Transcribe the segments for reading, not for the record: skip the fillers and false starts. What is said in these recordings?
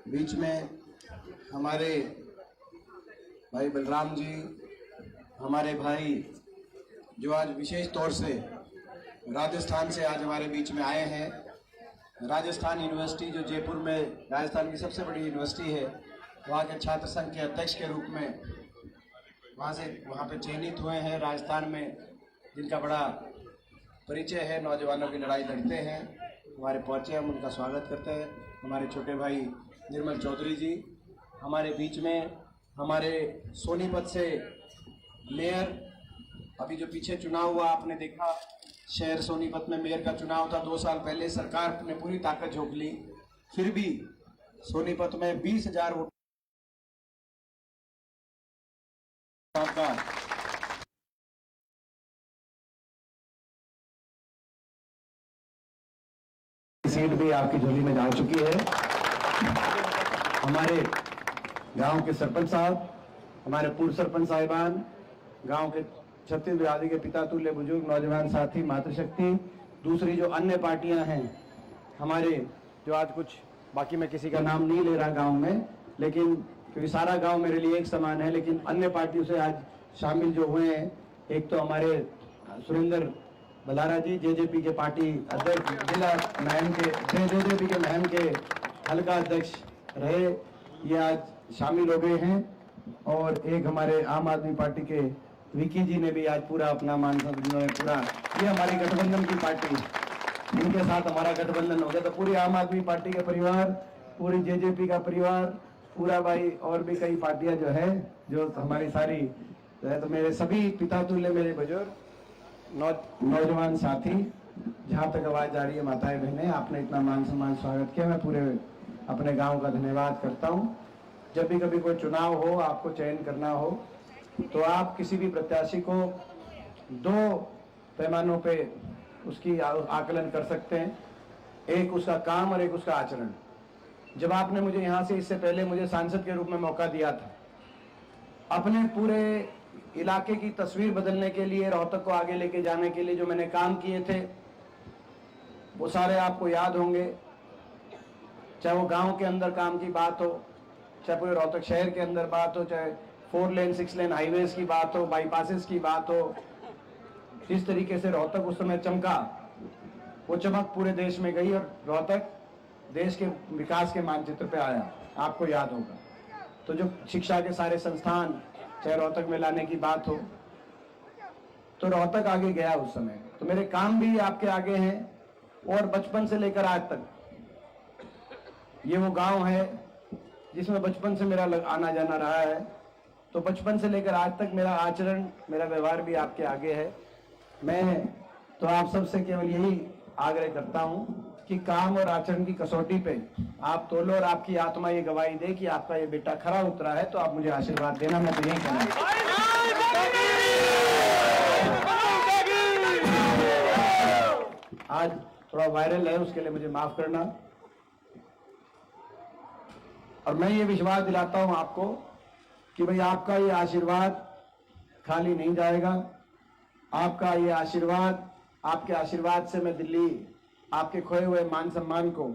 बीच में हमारे भाई बलराम जी, हमारे भाई जो आज विशेष तौर से राजस्थान से आज हमारे बीच में आए हैं। राजस्थान यूनिवर्सिटी जो जयपुर में राजस्थान की सबसे बड़ी यूनिवर्सिटी है, वहाँ के छात्र संघ के अध्यक्ष के रूप में वहाँ पे चयनित हुए हैं राजस्थान में, जिनका बड़ा परिचय है, नौजवानों की लड़ाई लड़ते हैं। हमारे पहुँचे, हम उनका स्वागत करते हैं। हमारे छोटे भाई निर्मल चौधरी जी हमारे बीच में, हमारे सोनीपत से मेयर, अभी जो पीछे चुनाव हुआ आपने देखा, शहर सोनीपत में मेयर का चुनाव था 2 साल पहले। सरकार ने पूरी ताकत झोंक ली, फिर भी सोनीपत में 20,000 वोट का सीट भी आपकी झोली में जा चुकी है। हमारे गांव के सरपंच साहब, हमारे पूर्व सरपंच साहिबान, गांव के छत्तीस बिरादरी के पिता तुल्य बुजुर्ग, नौजवान साथी, मातृशक्ति, दूसरी जो अन्य पार्टियां हैं हमारे, जो आज कुछ, बाकी मैं किसी का नाम नहीं ले रहा गांव में, लेकिन क्योंकि सारा गांव मेरे लिए एक समान है, लेकिन अन्य पार्टियों से आज शामिल जो हुए हैं, एक तो हमारे सुरेंद्र बलारा जी, जेजेपी के पार्टी अध्यक्ष, जिला महम के, जेजेपी के महम के हल्का अध्यक्ष रहे, ये आज शामिल हो गए हैं। और एक हमारे आम आदमी पार्टी के विकी जी ने भी आज पूरा अपना मान पूरा, ये हमारी गठबंधन की पार्टी, इनके साथ हमारा गठबंधन हो गया। तो पूरी आम आदमी पार्टी का परिवार, पूरी जेजेपी का परिवार, पूरा भाई, और भी कई पार्टियां जो है, जो हमारी सारी जो है, तो मेरे सभी पिता तुल्य मेरे बुजुर्ग, नौजवान साथी, जहाँ तक आवाज जा रही है, माताएं बहनें, आपने इतना मान सम्मान स्वागत किया, मैं पूरे अपने गांव का धन्यवाद करता हूँ। जब भी कभी कोई चुनाव हो, आपको चयन करना हो, तो आप किसी भी प्रत्याशी को 2 पैमानों पे उसकी आकलन कर सकते हैं, एक उसका काम और एक उसका आचरण। जब आपने मुझे यहाँ से, इससे पहले मुझे सांसद के रूप में मौका दिया था, अपने पूरे इलाके की तस्वीर बदलने के लिए, रोहतक को आगे लेके जाने के लिए जो मैंने काम किए थे, वो सारे आपको याद होंगे। चाहे वो गांव के अंदर काम की बात हो, चाहे पूरे रोहतक शहर के अंदर बात हो, चाहे 4 लेन 6 लेन हाईवेज की बात हो, बाईपासेस की बात हो, जिस तरीके से रोहतक उस समय चमका, वो चमक पूरे देश में गई और रोहतक देश के विकास के मानचित्र पे आया, आपको याद होगा। तो जो शिक्षा के सारे संस्थान चाहे रोहतक में लाने की बात हो, तो रोहतक आगे गया उस समय। तो मेरे काम भी आपके आगे हैं, और बचपन से लेकर आज तक ये वो गांव है जिसमें बचपन से मेरा आना जाना रहा है। तो बचपन से लेकर आज तक मेरा आचरण, मेरा व्यवहार भी आपके आगे है। मैं तो आप सबसे केवल यही आग्रह करता हूं कि काम और आचरण की कसौटी पे आप तोलो, और आपकी आत्मा ये गवाही दे कि आपका ये बेटा खरा उतरा है, तो आप मुझे आशीर्वाद देना। मैं तो यही कहना। आज थोड़ा वायरल है, उसके लिए मुझे माफ करना। और मैं ये विश्वास दिलाता हूं आपको कि भाई आपका ये आशीर्वाद खाली नहीं जाएगा। आपका ये आशीर्वाद, आपके आशीर्वाद से मैं दिल्ली, आपके खोए हुए मान सम्मान को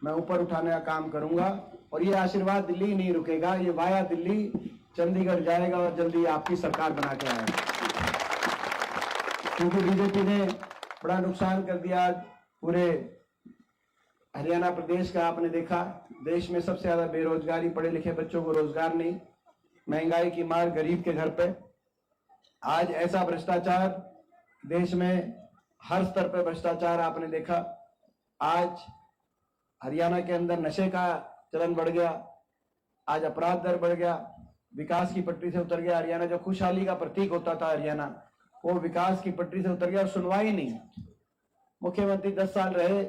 मैं ऊपर उठाने का काम करूंगा। और ये आशीर्वाद दिल्ली ही नहीं रुकेगा, ये वाया दिल्ली चंडीगढ़ जाएगा और जल्दी आपकी सरकार बना के आएगा। क्योंकि बीजेपी ने बड़ा नुकसान कर दिया पूरे हरियाणा प्रदेश का। आपने देखा, देश में सबसे ज्यादा बेरोजगारी, पढ़े लिखे बच्चों को रोजगार नहीं, महंगाई की मार गरीब के घर पे। आज ऐसा भ्रष्टाचार देश में, हर स्तर पे भ्रष्टाचार आपने देखा। आज हरियाणा के अंदर नशे का चलन बढ़ गया, आज अपराध दर बढ़ गया, विकास की पटरी से उतर गया हरियाणा। जो खुशहाली का प्रतीक होता था हरियाणा, वो विकास की पटरी से उतर गया और सुनवाई नहीं। मुख्यमंत्री 10 साल रहे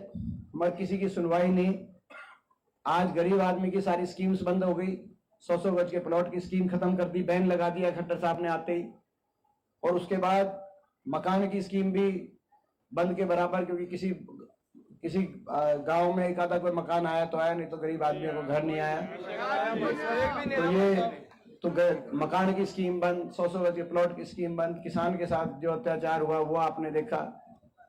मगर किसी की सुनवाई नहीं। आज गरीब आदमी की सारी स्कीम्स बंद हो गई, 100 गज के प्लॉट की स्कीम खत्म कर दी, बैन लगा दिया खट्टर साहब ने आते ही। और उसके बाद मकान की स्कीम भी बंद के बराबर, क्योंकि किसी गांव में एक आधा कोई मकान आया तो आया, नहीं तो गरीब आदमियों को घर नहीं आया। तो ये तो मकान की स्कीम बंद, 100 गज के प्लॉट की स्कीम बंद, किसान के साथ जो अत्याचार हुआ वो आपने देखा।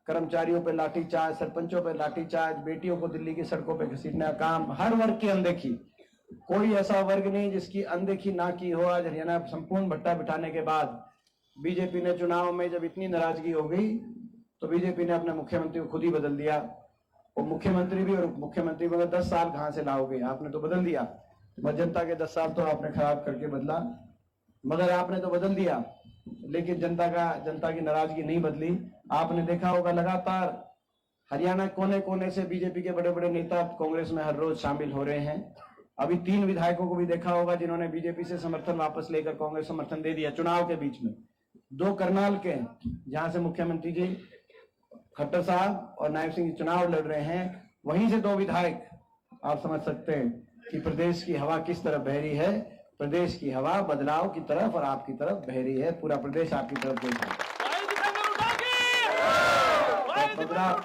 कर्मचारियों पे लाठीचार्ज, सरपंचों पे लाठीचार्ज, बेटियों को दिल्ली की सड़कों पे घसीटने का काम, हर वर्ग की अनदेखी। कोई ऐसा वर्ग नहीं जिसकी अनदेखी ना की हो। आज हरियाणा संपूर्ण भट्टा बिठाने के बाद बीजेपी ने चुनाव में जब इतनी नाराजगी हो गई तो बीजेपी ने अपने मुख्यमंत्री को खुद ही बदल दिया। वो मुख्यमंत्री भी और उप मुख्यमंत्री भी 10 साल कहां से लाओगे, आपने तो बदल दिया। जनता के 10 साल तो आपने खराब करके बदला, मगर आपने तो बदल दिया, लेकिन जनता की नाराजगी नहीं बदली। आपने देखा होगा लगातार हरियाणा कोने कोने से बीजेपी के बड़े बड़े नेता कांग्रेस में हर रोज शामिल हो रहे हैं। अभी 3 विधायकों को भी देखा होगा जिन्होंने बीजेपी से समर्थन वापस लेकर कांग्रेस समर्थन दे दिया चुनाव के बीच में। 2 करनाल के जहां से मुख्यमंत्री जी खट्टर साहब और नायब सिंह चुनाव लड़ रहे हैं, वहीं से 2 विधायक। आप समझ सकते हैं कि प्रदेश की हवा किस तरफ बह रही है। प्रदेश की हवा बदलाव की तरफ और आपकी तरफ बह रही है। पूरा प्रदेश आपकी तरफ देख रहा है। बदलाव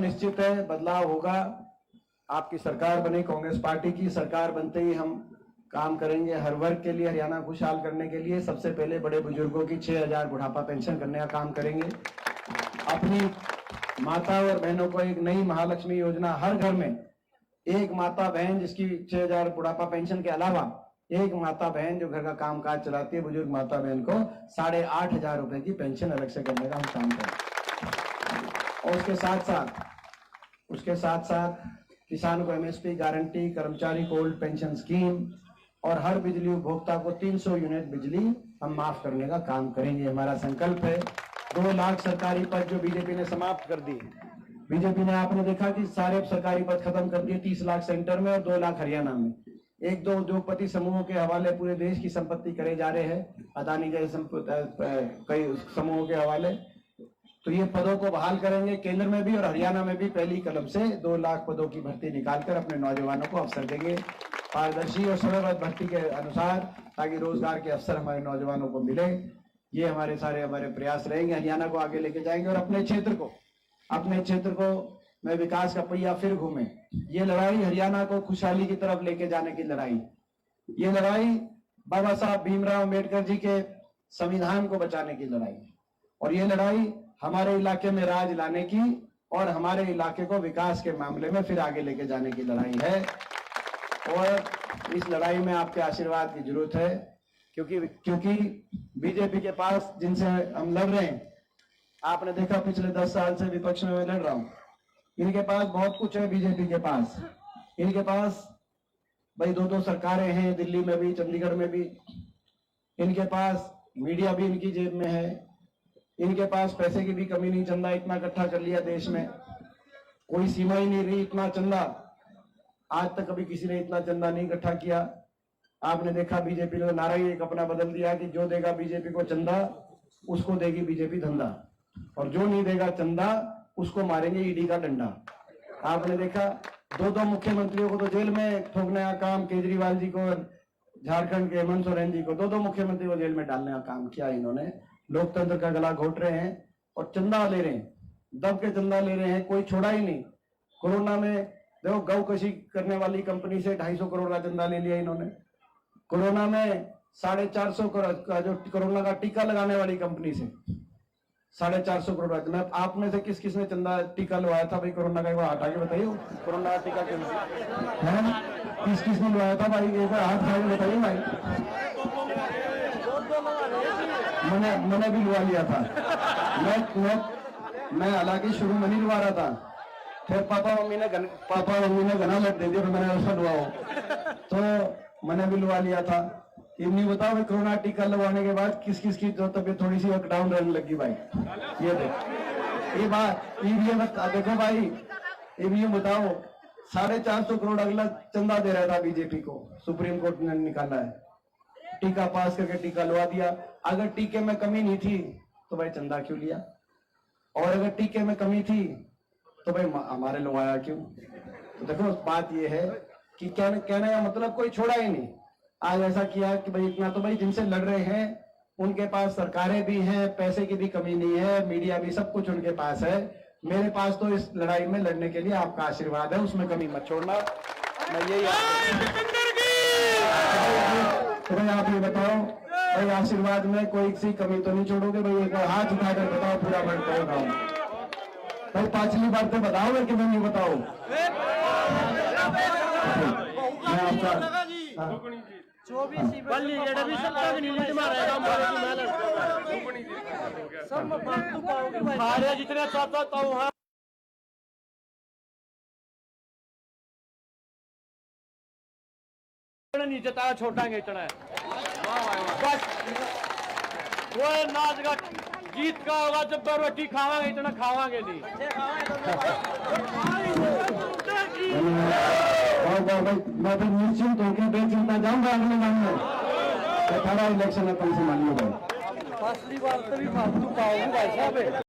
निश्चित है, बदलाव होगा। आपकी सरकार बनी, कांग्रेस पार्टी की सरकार बनते ही हम काम करेंगे हर वर्ग के लिए, हरियाणा खुशहाल करने के लिए। सबसे पहले बड़े बुजुर्गों की 6000 बुढ़ापा पेंशन करने का काम करेंगे। अपनी माता और बहनों को एक नई महालक्ष्मी योजना, हर घर में एक माता बहन जिसकी 6000 बुढ़ापा पेंशन के अलावा एक माता बहन जो घर का काम काज चलाती है, बुजुर्ग माता बहन को 8500 रुपए की पेंशन अलग से करने का हम काम करें। और उसके साथ साथ किसान को MSP गारंटी, कर्मचारी को ओल्ड पेंशन स्कीम और हर बिजली उपभोक्ता को 300 यूनिट बिजली हम माफ करने का काम करेंगे। हमारा संकल्प है। 2 लाख सरकारी पद जो बीजेपी ने समाप्त कर दी। बीजेपी ने, आपने देखा कि सारे सरकारी पद खत्म कर दिए, 30 लाख सेंटर में और 2 लाख हरियाणा में। 1-2 उद्योगपति समूहों के हवाले पूरे देश की संपत्ति करे जा रहे हैं, अदानी जैसे कई समूहों के हवाले। तो ये पदों को बहाल करेंगे केंद्र में भी और हरियाणा में भी। पहली कलम से 2 लाख पदों की भर्ती निकालकर अपने नौजवानों को अवसर देंगे, पारदर्शी और समयबद्ध भर्ती के अनुसार, ताकि रोजगार के अवसर हमारे नौजवानों को मिले। ये हमारे प्रयास रहेंगे। हरियाणा को आगे लेके जाएंगे और अपने क्षेत्र को में विकास का पहिया फिर घूमे। ये लड़ाई हरियाणा को खुशहाली की तरफ लेके जाने की लड़ाई, ये लड़ाई बाबा साहब भीमराव अम्बेडकर जी के संविधान को बचाने की लड़ाई, और ये लड़ाई हमारे इलाके में राज लाने की और हमारे इलाके को विकास के मामले में फिर आगे लेके जाने की लड़ाई है। और इस लड़ाई में आपके आशीर्वाद की जरूरत है, क्योंकि बीजेपी के पास जिनसे हम लड़ रहे हैं, आपने देखा पिछले 10 साल से विपक्ष में मैं लड़ रहा हूं। इनके पास बहुत कुछ है। बीजेपी के पास, इनके पास भाई 2-2 सरकारें हैं, दिल्ली में भी, चंडीगढ़ में भी। इनके पास मीडिया भी इनकी जेब में है। इनके पास पैसे की भी कमी नहीं। चंदा इतना इकट्ठा कर लिया देश में, कोई सीमा ही नहीं रही। इतना चंदा आज तक कभी किसी ने इतना चंदा नहीं इकट्ठा किया। आपने देखा बीजेपी ने नारा ही एक अपना बदल दिया कि जो देगा बीजेपी को चंदा उसको देगी बीजेपी धंधा, और जो नहीं देगा चंदा उसको मारेंगे ईडी का डंडा। आपने देखा 2-2 मुख्यमंत्रियों को तो जेल में ठोकने का काम, केजरीवाल जी को और झारखंड के हेमंत सोरेन जी को 2-2 मुख्यमंत्री को जेल में डालने का काम किया इन्होंने। लोकतंत्र का गला घोट रहे हैं और चंदा ले रहे हैं, दब के चंदा ले रहे हैं, कोई छोड़ा ही नहीं। कोरोना में देखो, गौ कशी करने वाली कंपनी से 250 करोड़ का चंदा ले लिया इन्होंने। कोरोना में 450 करोड़ का, जो कोरोना का टीका लगाने वाली कंपनी से 450 करोड़ का। आप में से किस किस ने चंदा टीका लगवाया था भाई कोरोना का? एक बार हाथ आके बताइए, कोरोना का टीका किस किस ने लगवाया था भाई? एक बार हाथ आके बताइए भाई। मैंने भी लगा लिया था। मैं हालांकि शुरू में नहीं लगा रहा था, फिर पापा मम्मी ने घना लट दे दिया, फिर मैंने उसका लगवाओ, तो मैंने भी लगा लिया था। इतनी बताओ भाई, कोरोना टीका लगवाने के बाद किस किस की जो तबीयत थोड़ी सी डाउन रहने लगी भाई? ये देखो भाई, ये बताओ 450 करोड़ अगला चंदा दे रहा था बीजेपी को, सुप्रीम कोर्ट ने निकाला है। टीका पास करके टीका लगा दिया। अगर टीके में कमी नहीं थी तो भाई चंदा क्यों लिया? और अगर टीके में कमी थी तो भाई हमारे लगवाया क्यों? तो देखो बात ये है कि कहने का मतलब कोई छोड़ा ही नहीं। आज ऐसा किया कि भाई इतना तो भाई जिनसे लड़ रहे हैं उनके पास सरकारें भी हैं, पैसे की भी कमी नहीं है, मीडिया भी, सब कुछ उनके पास है। मेरे पास तो इस लड़ाई में लड़ने के लिए आपका आशीर्वाद है, उसमें कमी मत छोड़ना। मैं यही तो भाई आप ये बताओ भाई, आशीर्वाद में कोई सी कमी तो नहीं छोड़ोगे भाई? एक बार हाथ उठाकर बताओ, पूरा बढ़ता होगा भाई। 5वीं बार तो बताओ कि मैं नहीं बताओ। मैं आपका बल्ली जेड़ा भी सब तक नहीं लीड मारेगा मारे की मेहनत सारे जितने चाहता तो वहां नहीं जता छोटा इतना बस वो नाच का गीत का होगा जब रोटी खावांगे इतना खावांगे नहीं और मैं फिर निश्चिंत होकर बेचिंता जाऊंगा अगले गांव में 18 इलेक्शन अपन से मानिए भाई असली बात तो भी फालतू पाओगे भाई साहब